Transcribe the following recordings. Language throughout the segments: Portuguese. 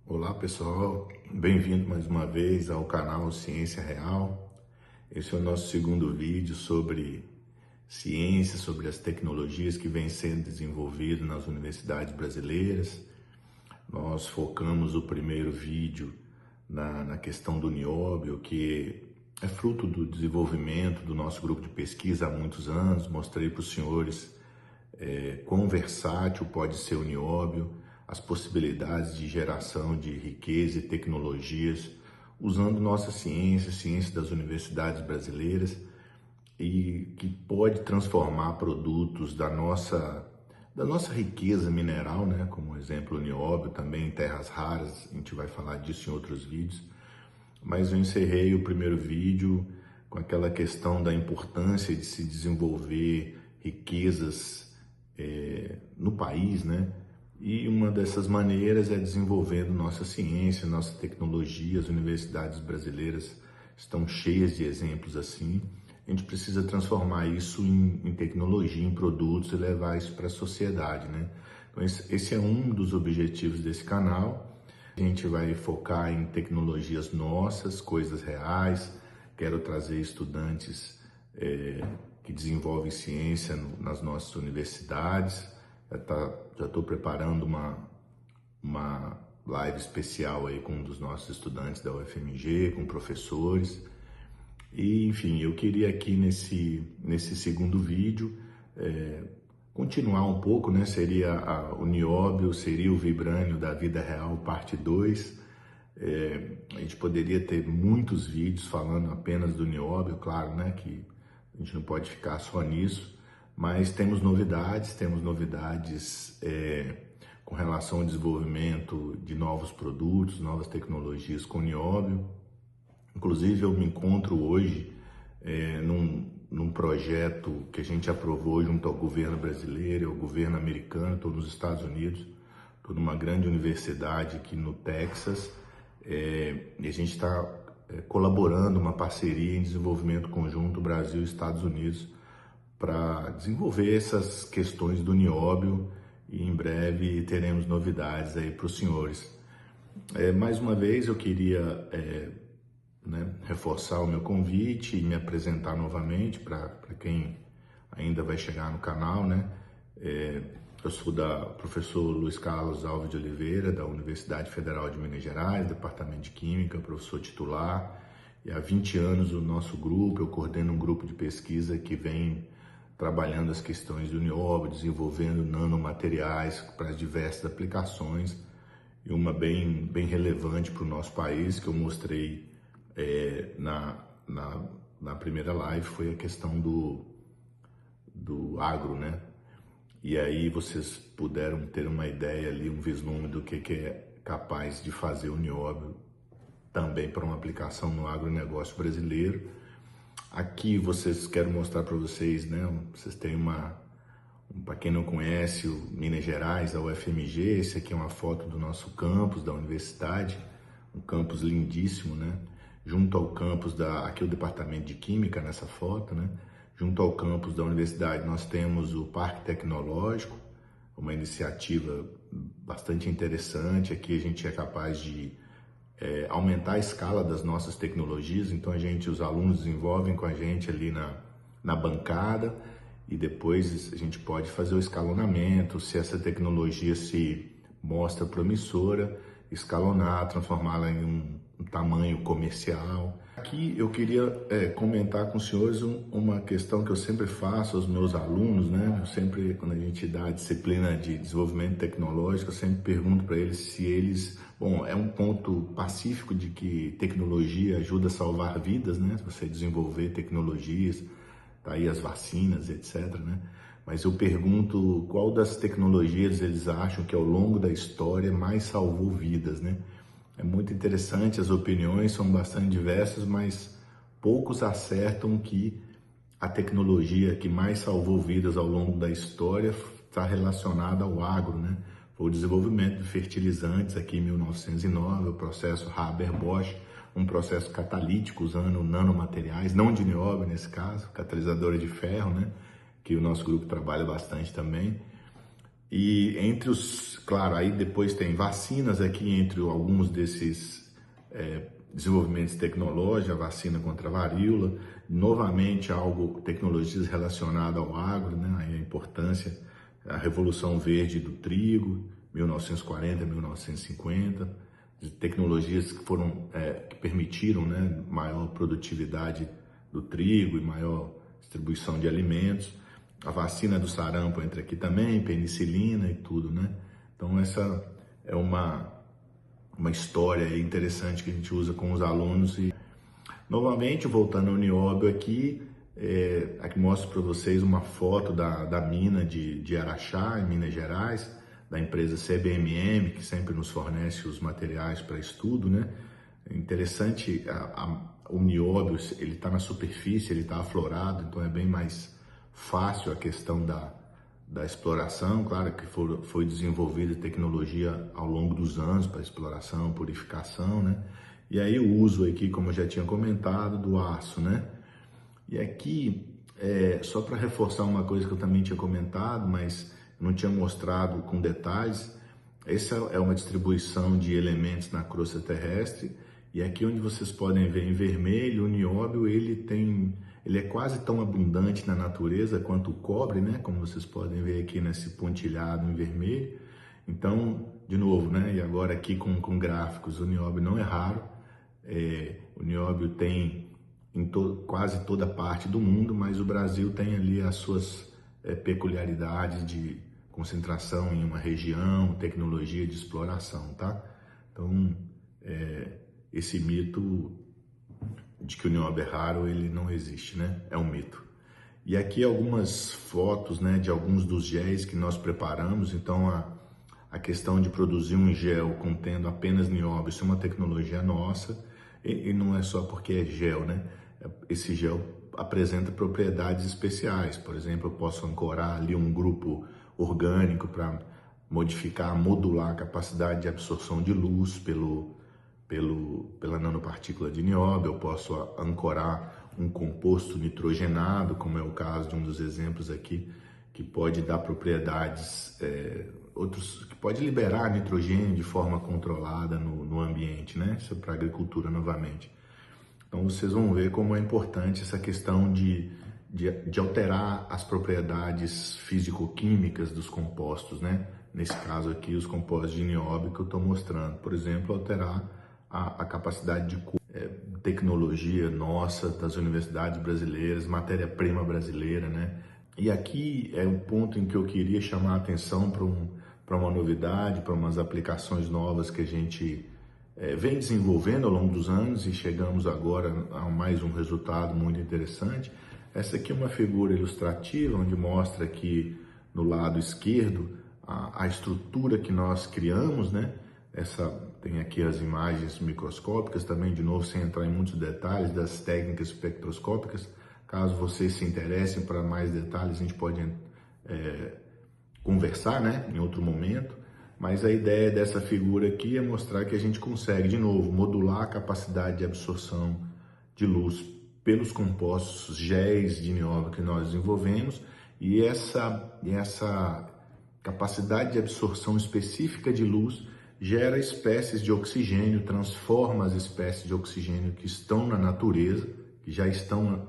Olá pessoal, bem-vindo mais uma vez ao canal Ciência Real. Esse é o nosso segundo vídeo sobre ciência, sobre as tecnologias que vêm sendo desenvolvidas nas universidades brasileiras. Nós focamos o primeiro vídeo na questão do nióbio, que é fruto do desenvolvimento do nosso grupo de pesquisa há muitos anos. Mostrei para os senhores quão versátil pode ser o nióbio, as possibilidades de geração de riqueza e tecnologias, usando nossa ciência, ciência das universidades brasileiras, e que pode transformar produtos da nossa riqueza mineral, né? Como exemplo o nióbio, também em terras raras, a gente vai falar disso em outros vídeos. Mas eu encerrei o primeiro vídeo com aquela questão da importância de se desenvolver riquezas no país, né? E uma dessas maneiras é desenvolvendo nossa ciência, nossa tecnologia. As universidades brasileiras estão cheias de exemplos assim. A gente precisa transformar isso em tecnologia, em produtos e levar isso para a sociedade, né? Então esse é um dos objetivos desse canal. A gente vai focar em tecnologias nossas, coisas reais. Quero trazer estudantes que desenvolvem ciência nas nossas universidades. Já estou preparando uma live especial aí com um dos nossos estudantes da UFMG, com professores. E, enfim, eu queria aqui nesse segundo vídeo continuar um pouco, né? Seria o nióbio, seria o vibrânio da vida real, parte 2. A gente poderia ter muitos vídeos falando apenas do nióbio, claro, né? Que a gente não pode ficar só nisso. Mas temos novidades com relação ao desenvolvimento de novos produtos, novas tecnologias com nióbio. Inclusive, eu me encontro hoje num projeto que a gente aprovou junto ao governo brasileiro e ao governo americano. Estou nos Estados Unidos, estou numa grande universidade aqui no Texas, e a gente está colaborando, uma parceria em desenvolvimento conjunto Brasil e Estados Unidos, para desenvolver essas questões do nióbio, e em breve teremos novidades aí para os senhores. Mais uma vez eu queria reforçar o meu convite e me apresentar novamente para quem ainda vai chegar no canal, né? Eu sou professor Luiz Carlos Alves de Oliveira, da Universidade Federal de Minas Gerais, Departamento de Química, professor titular, e há 20 anos o nosso grupo, eu coordeno um grupo de pesquisa que vem trabalhando as questões do nióbio, desenvolvendo nanomateriais para as diversas aplicações, e uma bem relevante para o nosso país, que eu mostrei na primeira live, foi a questão do agro, né? E aí vocês puderam ter uma ideia ali, um vislumbre do que é capaz de fazer o nióbio também para uma aplicação no agronegócio brasileiro. Aqui quero mostrar para vocês, né? Vocês têm para quem não conhece, o Minas Gerais, a UFMG. Esse aqui é uma foto do nosso campus da universidade, um campus lindíssimo, né? Junto ao campus aqui o departamento de Química nessa foto, né? Junto ao campus da universidade nós temos o Parque Tecnológico, uma iniciativa bastante interessante. Aqui a gente é capaz de aumentar a escala das nossas tecnologias. Então os alunos desenvolvem com a gente ali na bancada, e depois a gente pode fazer o escalonamento. Se essa tecnologia se mostra promissora, escalonar, transformá-la em um tamanho comercial. Aqui eu queria comentar com os senhores uma questão que eu sempre faço aos meus alunos, né? Quando a gente dá a disciplina de desenvolvimento tecnológico, eu sempre pergunto para eles se eles... Bom, é um ponto pacífico de que tecnologia ajuda a salvar vidas, né? Se você desenvolver tecnologias, tá aí as vacinas, etc, né? Mas eu pergunto qual das tecnologias eles acham que ao longo da história mais salvou vidas, né? É muito interessante, as opiniões são bastante diversas, mas poucos acertam que a tecnologia que mais salvou vidas ao longo da história está relacionada ao agro, né? Foi o desenvolvimento de fertilizantes aqui em 1909, o processo Haber-Bosch, um processo catalítico usando nanomateriais, não de nióbio nesse caso, catalisadora de ferro, né? Que o nosso grupo trabalha bastante também. E entre os, claro, aí depois tem vacinas aqui entre alguns desses desenvolvimentos tecnológicos, a vacina contra a varíola, novamente algo, tecnologias relacionadas ao agro, né? Aí a importância, a Revolução Verde do trigo, 1940, 1950, de tecnologias que foram, que permitiram, né, maior produtividade do trigo e maior distribuição de alimentos. A vacina do sarampo entra aqui também, penicilina e tudo, né? Então essa é uma história interessante que a gente usa com os alunos. E novamente, voltando ao nióbio aqui, aqui mostro para vocês uma foto da mina de Araxá, em Minas Gerais, da empresa CBMM, que sempre nos fornece os materiais para estudo, né? É interessante, o nióbio, ele está na superfície, ele está aflorado, então é bem mais fácil a questão da exploração. Claro que foi desenvolvida tecnologia ao longo dos anos para exploração, purificação, né? E aí o uso aqui, como eu já tinha comentado, do aço, né? E aqui, só para reforçar uma coisa que eu também tinha comentado, mas não tinha mostrado com detalhes, essa é uma distribuição de elementos na crosta terrestre, e aqui onde vocês podem ver em vermelho, o nióbio, ele é quase tão abundante na natureza quanto o cobre, né? Como vocês podem ver aqui nesse pontilhado em vermelho. Então, de novo, né? E agora aqui com gráficos, o nióbio não é raro. O nióbio tem em quase toda parte do mundo, mas o Brasil tem ali as suas peculiaridades de concentração em uma região, tecnologia de exploração, tá? Então, esse mito de que o nióbio é raro, ele não existe, né? É um mito. E aqui algumas fotos, né, de alguns dos géis que nós preparamos. Então, a questão de produzir um gel contendo apenas nióbio, isso é uma tecnologia nossa, e não é só porque é gel, né? Esse gel apresenta propriedades especiais. Por exemplo, eu posso ancorar ali um grupo orgânico para modificar, modular a capacidade de absorção de luz pela nanopartícula de nióbio. Eu posso ancorar um composto nitrogenado, como é o caso de um dos exemplos aqui, que pode dar propriedades, outros que pode liberar nitrogênio de forma controlada no ambiente, né? Isso é para a agricultura novamente. Então vocês vão ver como é importante essa questão de alterar as propriedades físico-químicas dos compostos, né? Nesse caso aqui, os compostos de nióbio que eu estou mostrando. Por exemplo, alterar a capacidade de tecnologia nossa, das universidades brasileiras, matéria-prima brasileira, né? E aqui é um ponto em que eu queria chamar a atenção para uma novidade, para umas aplicações novas que a gente vem desenvolvendo ao longo dos anos, e chegamos agora a mais um resultado muito interessante. Essa aqui é uma figura ilustrativa, onde mostra aqui no lado esquerdo a estrutura que nós criamos, né? Tem aqui as imagens microscópicas também, de novo, sem entrar em muitos detalhes das técnicas espectroscópicas. Caso vocês se interessem para mais detalhes, a gente pode conversar, né, em outro momento. Mas a ideia dessa figura aqui é mostrar que a gente consegue, de novo, modular a capacidade de absorção de luz pelos compostos géis de nióbio que nós desenvolvemos, e essa capacidade de absorção específica de luz gera espécies de oxigênio, transforma as espécies de oxigênio que estão na natureza, que já estão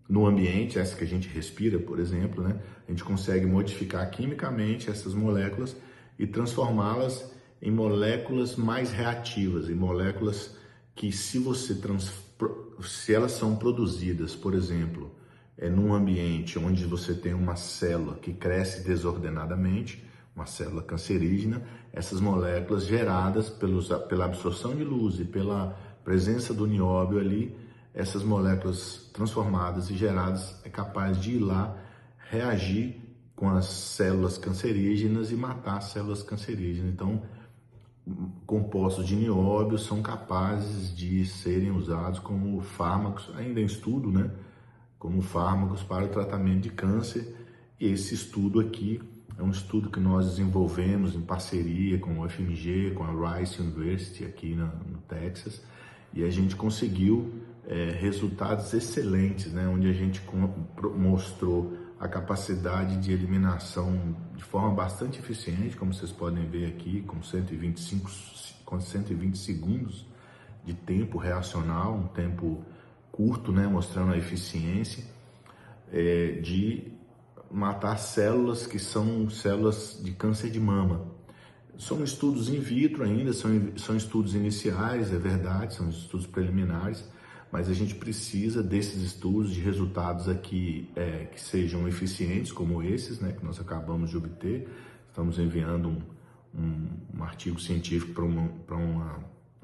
no ambiente, essa que a gente respira, por exemplo, né? A gente consegue modificar quimicamente essas moléculas e transformá-las em moléculas mais reativas, em moléculas que, se elas são produzidas, por exemplo, num ambiente onde você tem uma célula que cresce desordenadamente, uma célula cancerígena, essas moléculas geradas pela absorção de luz e pela presença do nióbio ali, essas moléculas transformadas e geradas é capaz de ir lá reagir com as células cancerígenas e matar as células cancerígenas. Então, compostos de nióbio são capazes de serem usados como fármacos, ainda em estudo, né? Como fármacos para o tratamento de câncer. E esse estudo aqui é um estudo que nós desenvolvemos em parceria com o UFMG, com a Rice University aqui no Texas, e a gente conseguiu resultados excelentes, né? Onde a gente mostrou a capacidade de eliminação de forma bastante eficiente, como vocês podem ver aqui, com 120 segundos de tempo reacional, um tempo curto, né, mostrando a eficiência de matar células que são células de câncer de mama. São estudos in vitro ainda, são estudos iniciais, é verdade, são estudos preliminares, mas a gente precisa desses estudos, de resultados aqui que sejam eficientes, como esses, né, que nós acabamos de obter. Estamos enviando um artigo científico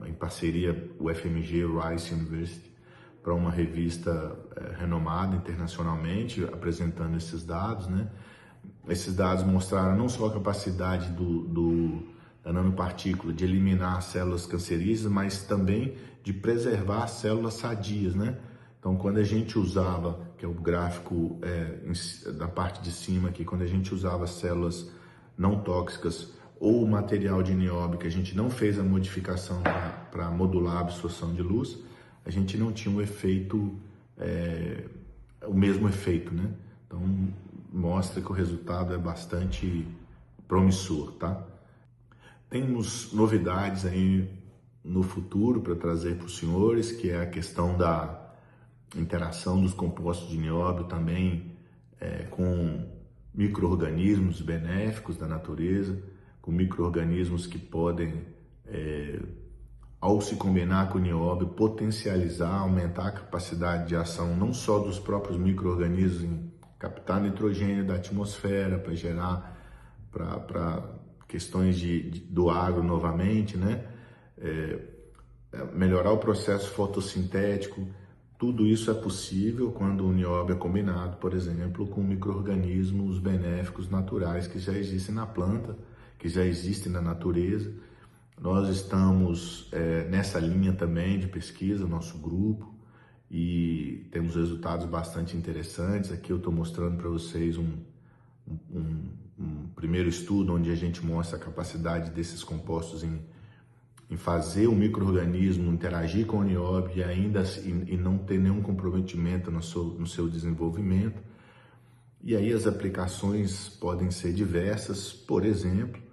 em parceria o FMG Rice University, para uma revista renomada internacionalmente, apresentando esses dados, né? Esses dados mostraram não só a capacidade da nanopartícula de eliminar células cancerígenas, mas também de preservar células sadias, né? Então, quando a gente usava, que é o gráfico da parte de cima aqui, quando a gente usava células não tóxicas ou material de nióbio, que a gente não fez a modificação para modular a absorção de luz, a gente não tinha o mesmo efeito, né? Então, mostra que o resultado é bastante promissor, tá? Temos novidades aí no futuro para trazer para os senhores, que é a questão da interação dos compostos de nióbio também com micro-organismos benéficos da natureza, com micro-organismos que podem, ao se combinar com o nióbio, potencializar, aumentar a capacidade de ação não só dos próprios micro-organismos em captar nitrogênio da atmosfera para gerar, para questões do agro novamente, né? Melhorar o processo fotossintético. Tudo isso é possível quando o nióbio é combinado, por exemplo, com micro-organismos benéficos naturais que já existem na planta, que já existem na natureza. Nós estamos nessa linha também de pesquisa, nosso grupo, e temos resultados bastante interessantes. Aqui eu estou mostrando para vocês um primeiro estudo onde a gente mostra a capacidade desses compostos em fazer o micro-organismo interagir com o nióbio e não ter nenhum comprometimento no seu desenvolvimento. E aí as aplicações podem ser diversas, por exemplo,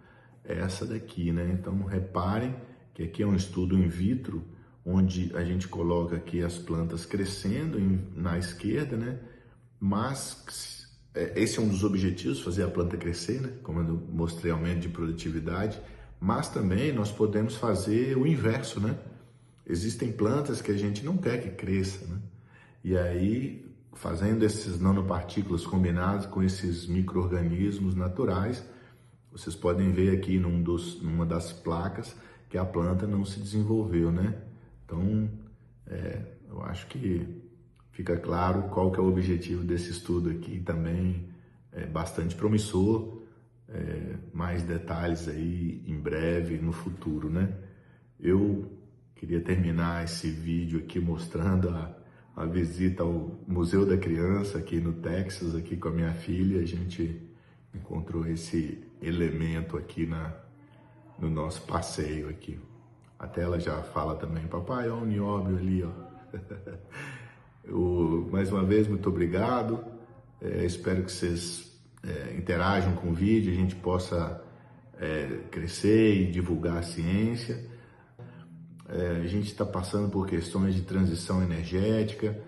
essa daqui, né? Então reparem que aqui é um estudo in vitro, onde a gente coloca aqui as plantas crescendo na esquerda, né? Mas esse é um dos objetivos, fazer a planta crescer, né? Como eu mostrei, aumento de produtividade. Mas também nós podemos fazer o inverso, né? Existem plantas que a gente não quer que cresça, né? E aí, fazendo essas nanopartículas combinadas com esses micro-organismos naturais, vocês podem ver aqui numa das placas que a planta não se desenvolveu, né? Então, eu acho que fica claro qual que é o objetivo desse estudo aqui, também é bastante promissor. Mais detalhes aí em breve, no futuro, né? Eu queria terminar esse vídeo aqui mostrando a visita ao Museu da Criança aqui no Texas, aqui com a minha filha. A gente encontrou esse elemento aqui no nosso passeio aqui. Até ela já fala também, papai, olha o nióbio ali, ó. Mais uma vez, muito obrigado. Espero que vocês interajam com o vídeo, a gente possa crescer e divulgar a ciência. A gente está passando por questões de transição energética,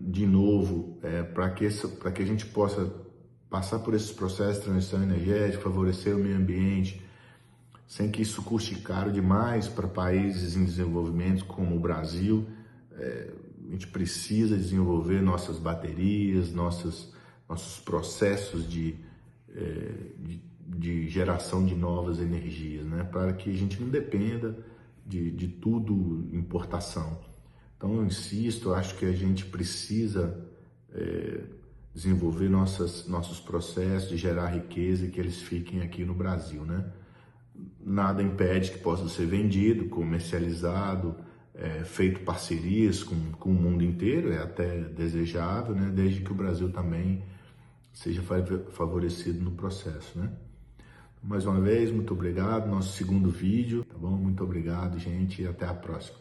de novo, para que a gente possa passar por esses processos de transição energética, favorecer o meio ambiente, sem que isso custe caro demais para países em desenvolvimento como o Brasil. A gente precisa desenvolver nossas baterias, nossos processos de geração de novas energias, né? Para que a gente não dependa de tudo importação. Então eu insisto, eu acho que a gente precisa desenvolver nossos processos de gerar riqueza e que eles fiquem aqui no Brasil, né? Nada impede que possa ser vendido, comercializado, feito parcerias com o mundo inteiro, é até desejável, né? Desde que o Brasil também seja favorecido no processo, né? Mais uma vez, muito obrigado, nosso segundo vídeo, tá bom? Muito obrigado, gente, e até a próxima.